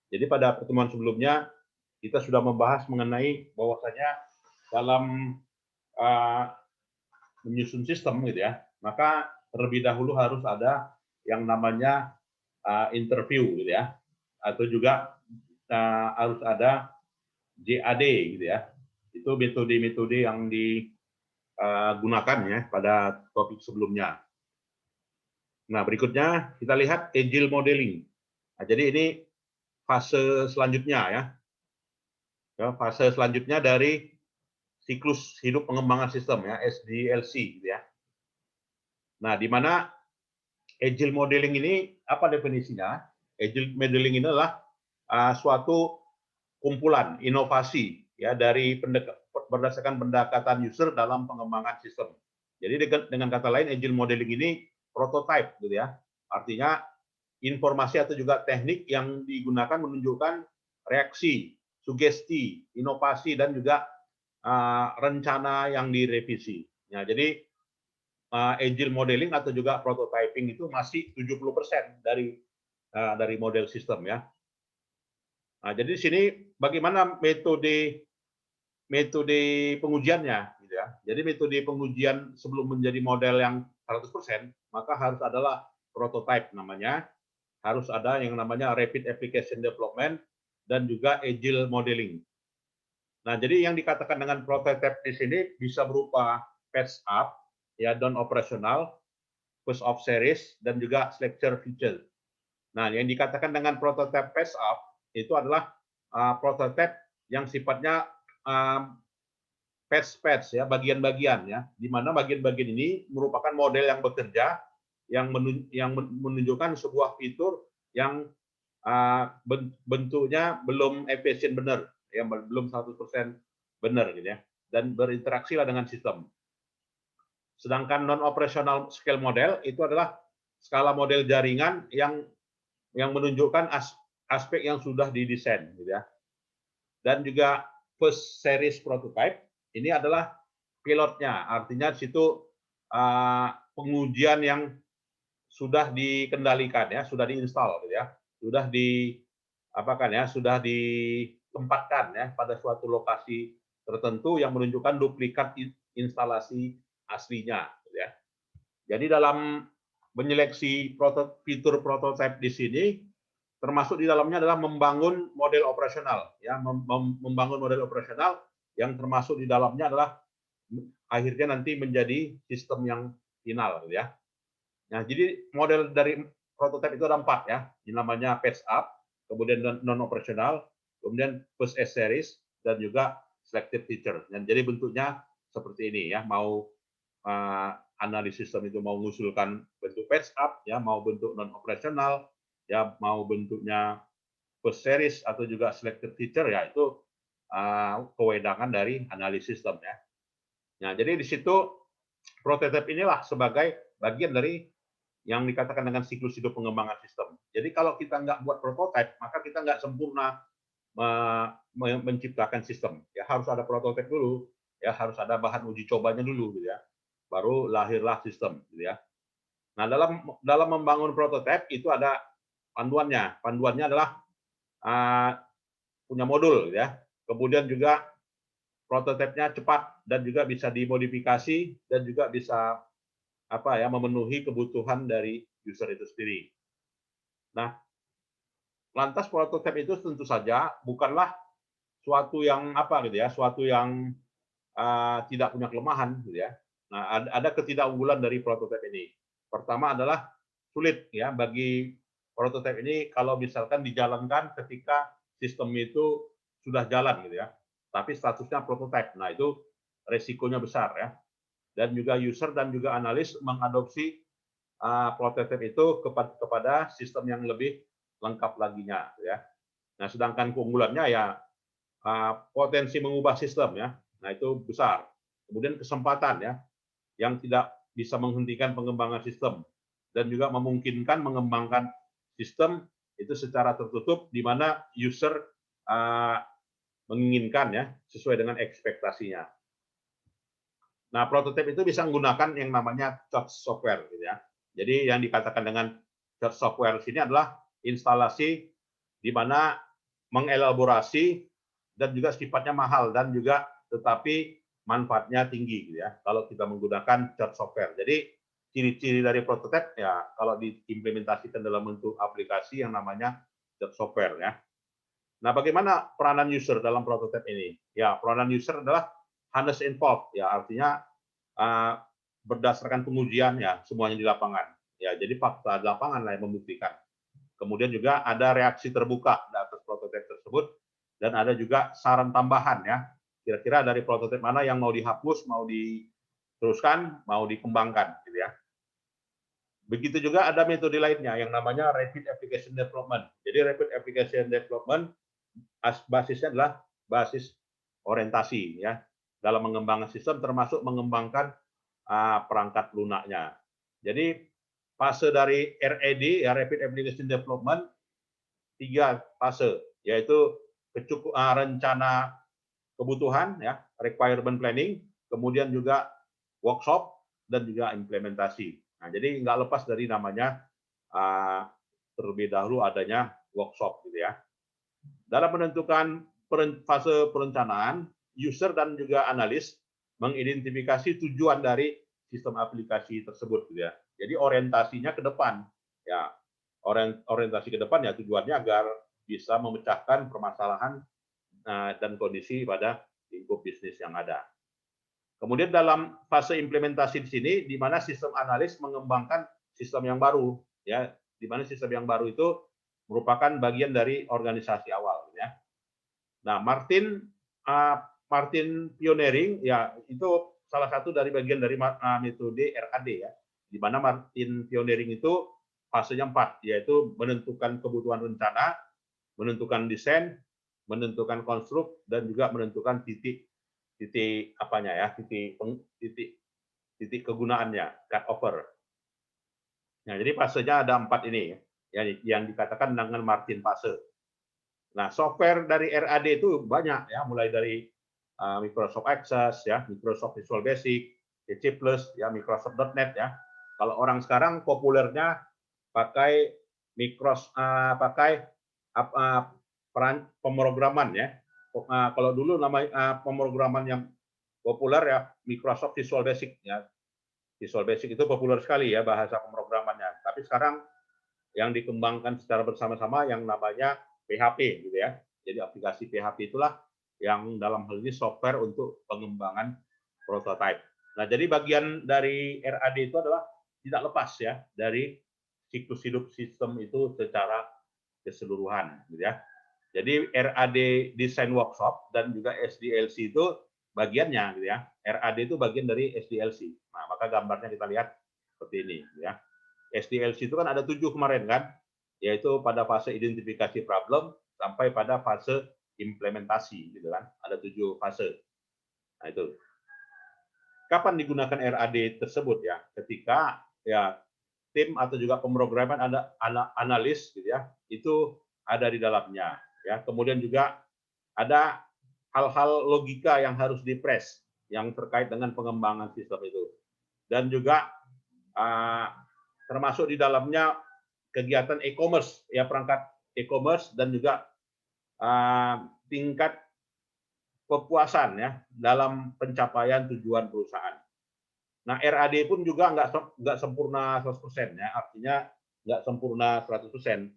Jadi pada pertemuan sebelumnya kita sudah membahas mengenai bahwasanya dalam uh, menyusun sistem gitu ya, maka terlebih dahulu harus ada yang namanya interview gitu ya, atau juga harus ada JAD gitu ya. Itu metode-metode yang digunakan ya pada topik sebelumnya. Nah, berikutnya kita lihat agile modeling. Nah, jadi ini fase selanjutnya ya. Fase selanjutnya dari siklus hidup pengembangan sistem ya, SDLC gitu ya. Nah, di mana agile modeling ini apa definisinya? Agile modeling ini adalah suatu kumpulan inovasi ya dari berdasarkan pendekatan user dalam pengembangan sistem. Jadi dengan kata lain agile modeling ini prototype gitu ya. Artinya informasi atau juga teknik yang digunakan menunjukkan reaksi, sugesti, inovasi dan juga rencana yang direvisi. Ya, jadi agile modeling atau juga prototyping itu masih 70% dari model sistem ya. Nah, jadi di sini bagaimana metode pengujiannya gitu ya. Jadi metode pengujian sebelum menjadi model yang 100%, maka harus adalah prototype namanya, harus ada yang namanya rapid application development dan juga agile modeling. Nah, jadi yang dikatakan dengan prototype di sini bisa berupa patch up, ya, non operasional, push off series, dan juga selector feature. Nah, yang dikatakan dengan prototype patch up itu adalah prototype yang sifatnya patch ya, bagian-bagian ya, di mana bagian-bagian ini merupakan model yang bekerja yang menunjukkan sebuah fitur yang bentuknya belum efisien benar, yang belum 100% benar gitu ya, dan berinteraksi lah dengan sistem. Sedangkan non operational scale model itu adalah skala model jaringan yang menunjukkan aspek yang sudah didesain gitu ya. Dan juga first series prototype ini adalah pilotnya, artinya di situ pengujian yang sudah dikendalikan ya, sudah diinstal gitu ya, sudah sudah ditempatkan ya pada suatu lokasi tertentu yang menunjukkan duplikat instalasi aslinya gitu ya. Jadi dalam menyeleksi fitur prototipe di sini termasuk di dalamnya adalah membangun model operasional ya, membangun model operasional yang termasuk di dalamnya adalah akhirnya nanti menjadi sistem yang final gitu ya. Nah, jadi model dari prototipe itu ada 4 ya. Yang namanya patch up, kemudian non operasional, kemudian first S series dan juga selected feature. Dan jadi bentuknya seperti ini ya, mau analisis sistem itu mau mengusulkan bentuk patch up ya, mau bentuk non operasional ya, mau bentuknya first series atau juga selected feature ya, itu kewenangan dari analisis sistem ya. Nah, jadi di situ prototipe inilah sebagai bagian dari yang dikatakan dengan siklus hidup pengembangan sistem. Jadi kalau kita nggak buat prototipe, maka kita nggak sempurna menciptakan sistem. Ya harus ada prototipe dulu, ya harus ada bahan uji cobanya dulu, gitu ya. Baru lahirlah sistem, gitu ya. Nah, dalam membangun prototipe itu ada panduannya. Panduannya adalah punya modul, gitu ya. Kemudian juga prototipenya cepat dan juga bisa dimodifikasi dan juga bisa memenuhi kebutuhan dari user itu sendiri. Nah, lantas prototipe itu tentu saja bukanlah suatu yang suatu yang tidak punya kelemahan, gitu ya. Nah, ada ketidakunggulan dari prototipe ini. Pertama adalah sulit ya bagi prototipe ini kalau misalkan dijalankan ketika sistem itu sudah jalan, gitu ya. Tapi statusnya prototipe. Nah, itu resikonya besar ya. Dan juga user dan juga analis mengadopsi prototipe itu kepada sistem yang lebih lengkap laginya ya. Nah, sedangkan keunggulannya ya potensi mengubah sistem ya. Nah, itu besar. Kemudian kesempatan ya yang tidak bisa menghentikan pengembangan sistem dan juga memungkinkan mengembangkan sistem itu secara tertutup di mana user menginginkan ya sesuai dengan ekspektasinya. Nah, prototipe itu bisa menggunakan yang namanya CHODS software gitu ya. Jadi yang dikatakan dengan CHODS software sini adalah instalasi di mana mengelaborasi dan juga sifatnya mahal dan juga tetapi manfaatnya tinggi gitu ya kalau kita menggunakan CAD software. Jadi ciri-ciri dari prototipe ya kalau diimplementasikan dalam bentuk aplikasi yang namanya CAD software ya. Nah, bagaimana peranan user dalam prototipe ini? Ya, peranan user adalah harness involved ya, artinya berdasarkan pengujian ya semuanya di lapangan. Ya, jadi fakta di lapangan lah yang membuktikan. Kemudian juga ada reaksi terbuka atas prototipe tersebut dan ada juga saran tambahan ya. Kira-kira dari prototipe mana yang mau dihapus, mau diteruskan, mau dikembangkan gitu ya. Begitu juga ada metode lainnya yang namanya Rapid Application Development. Jadi Rapid Application Development basisnya adalah basis orientasi ya dalam mengembangkan sistem termasuk mengembangkan perangkat lunaknya. Jadi fase dari RAD ya Rapid Application Development 3 fase yaitu rencana kebutuhan ya requirement planning, kemudian juga workshop dan juga implementasi. Nah, jadi nggak lepas dari namanya terlebih dahulu adanya workshop gitu ya. Dalam menentukan fase perencanaan, user dan juga analis mengidentifikasi tujuan dari sistem aplikasi tersebut gitu ya. Jadi orientasinya ke depan ya. Orientasi ke depan ya tujuannya agar bisa memecahkan permasalahan dan kondisi pada lingkup bisnis yang ada. Kemudian dalam fase implementasi di sini, di mana sistem analis mengembangkan sistem yang baru, ya, di mana sistem yang baru itu merupakan bagian dari organisasi awal, ya. Nah, Martin pioneering, ya itu salah satu dari bagian dari metode RAD, ya, di mana Martin pioneering itu fasenya 4, yaitu menentukan kebutuhan rencana, menentukan desain, menentukan konstruk, dan juga menentukan titik apanya ya, titik kegunaannya, cut over. Nah, jadi fasenya ada 4 ini ya, yang dikatakan dengan Martin fase. Nah, software dari RAD itu banyak ya, mulai dari Microsoft Access ya, Microsoft Visual Basic, C++, ya Microsoft.NET ya. Kalau orang sekarang populernya pakai pemrograman ya. Kalau dulu nama pemrograman yang populer ya Microsoft Visual Basic ya. Visual Basic itu populer sekali ya bahasa pemrogramannya. Tapi sekarang yang dikembangkan secara bersama-sama yang namanya PHP gitu ya. Jadi aplikasi PHP itulah yang dalam hal ini software untuk pengembangan prototype. Nah, jadi bagian dari RAD itu adalah tidak lepas ya dari siklus hidup sistem itu secara keseluruhan gitu ya. Jadi RAD Design Workshop dan juga SDLC itu bagiannya gitu ya. RAD itu bagian dari SDLC. Nah, maka gambarnya kita lihat seperti ini gitu ya. SDLC itu kan ada 7 kemarin kan, yaitu pada fase identifikasi problem sampai pada fase implementasi gitu kan. Ada 7 fase. Nah, itu. Kapan digunakan RAD tersebut ya? Ketika ya tim atau juga pemrograman ada analis gitu ya, itu ada di dalamnya ya. Kemudian juga ada hal-hal logika yang harus dipres yang terkait dengan pengembangan sistem itu. Dan juga termasuk di dalamnya kegiatan e-commerce ya, perangkat e-commerce dan juga tingkat kepuasan ya dalam pencapaian tujuan perusahaan. Nah, RAD pun juga nggak sempurna 100% ya, artinya nggak sempurna 100%.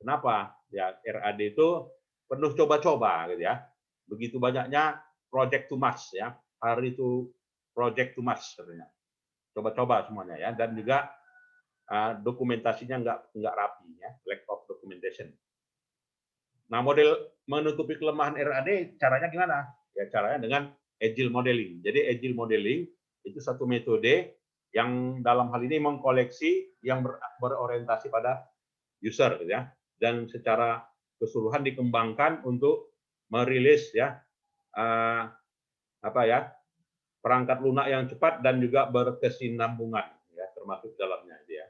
Kenapa? Ya, RAD itu penuh coba-coba gitu ya. Begitu banyaknya project too much ya, hari itu project too much katanya. Coba-coba semuanya ya, dan juga dokumentasinya nggak rapi ya, lack of documentation. Nah, model menutupi kelemahan RAD caranya gimana? Ya, caranya dengan agile modeling. Jadi agile modeling itu satu metode yang dalam hal ini mengkoleksi yang berorientasi pada user gitu ya, dan secara keseluruhan dikembangkan untuk merilis ya perangkat lunak yang cepat dan juga berkesinambungan ya, termasuk dalamnya ya.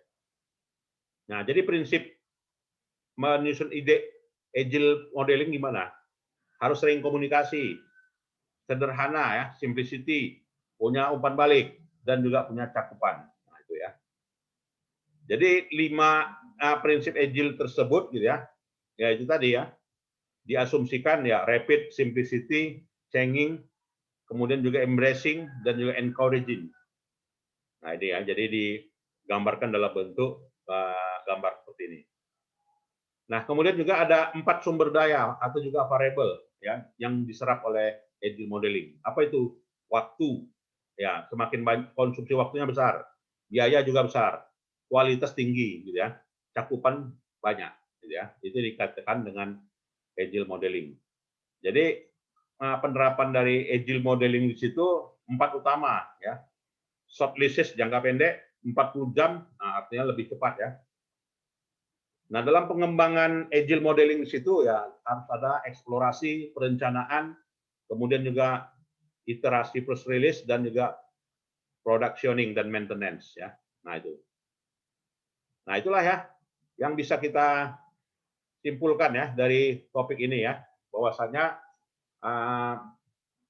Nah, jadi prinsip menyusun ide agile modeling gimana? Harus sering komunikasi, sederhana ya, simplicity, punya umpan balik, dan juga punya cakupan. Nah, itu ya. Jadi 5 prinsip agile tersebut gitu ya. Ya itu tadi ya. diasumsikan ya rapid, simplicity, changing, kemudian juga embracing dan juga encouraging. Nah ini ya, jadi digambarkan dalam bentuk gambar seperti ini. Nah kemudian juga ada 4 sumber daya atau juga variabel ya yang diserap oleh agile modeling. Apa itu? Waktu, ya semakin banyak konsumsi waktunya besar, biaya juga besar, kualitas tinggi, gitu ya, cakupan banyak, gitu ya. Itu dikatakan dengan agile modeling. Jadi penerapan dari agile modeling di situ 4 utama, ya. Short leases jangka pendek 40 jam, nah artinya lebih cepat ya. Nah dalam pengembangan agile modeling di situ ya harus ada eksplorasi, perencanaan, kemudian juga iterasi plus release dan juga productioning dan maintenance ya. Nah itu. Nah itulah ya yang bisa kita simpulkan ya dari topik ini ya, bahwasanya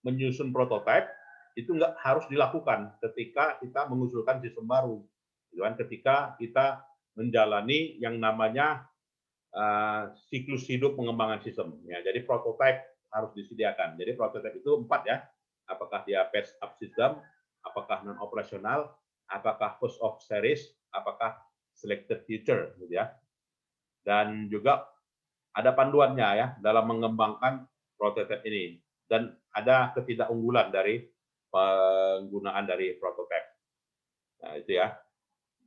menyusun prototipe itu nggak harus dilakukan ketika kita mengusulkan sistem baru, ketika kita menjalani yang namanya siklus hidup pengembangan sistem. Ya, jadi prototipe harus disediakan. Jadi prototipe itu 4 ya. Apakah dia phase up system, apakah non operasional, apakah first of series, apakah selected future, gitu ya. Dan juga ada panduannya ya dalam mengembangkan prototipe ini. Dan ada ketidakunggulan dari penggunaan dari prototipe. Nah itu ya.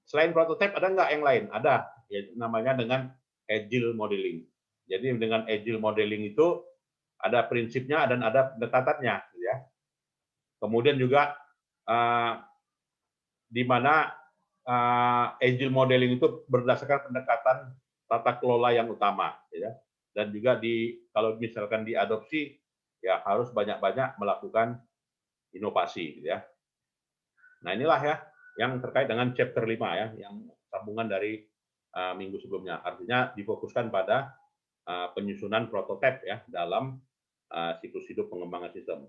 Selain prototipe ada nggak yang lain? Ada, ya, namanya dengan agile modeling. Jadi dengan agile modeling itu ada prinsipnya dan ada pendekatannya, ya. Kemudian juga di mana agile modeling itu berdasarkan pendekatan tata kelola yang utama, ya. Dan juga kalau misalkan diadopsi, ya harus banyak-banyak melakukan inovasi, ya. Nah inilah ya yang terkait dengan chapter 5 ya, yang sambungan dari minggu sebelumnya. Artinya difokuskan pada penyusunan prototipe ya dalam siklus hidup pengembangan sistem.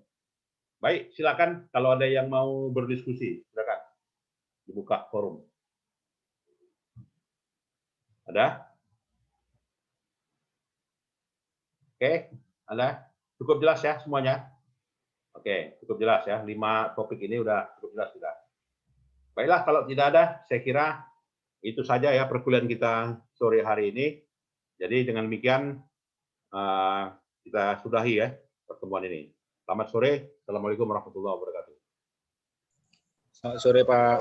Baik, silakan kalau ada yang mau berdiskusi, silakan dibuka forum. Ada? Oke, ada? Cukup jelas ya semuanya? Oke, cukup jelas ya. 5 topik ini udah cukup jelas sudah. Baiklah, kalau tidak ada, saya kira itu saja ya perkuliahan kita sore hari ini. Jadi dengan demikian kita sudahi ya pertemuan ini. Selamat sore. Assalamualaikum warahmatullahi wabarakatuh. Selamat sore Pak.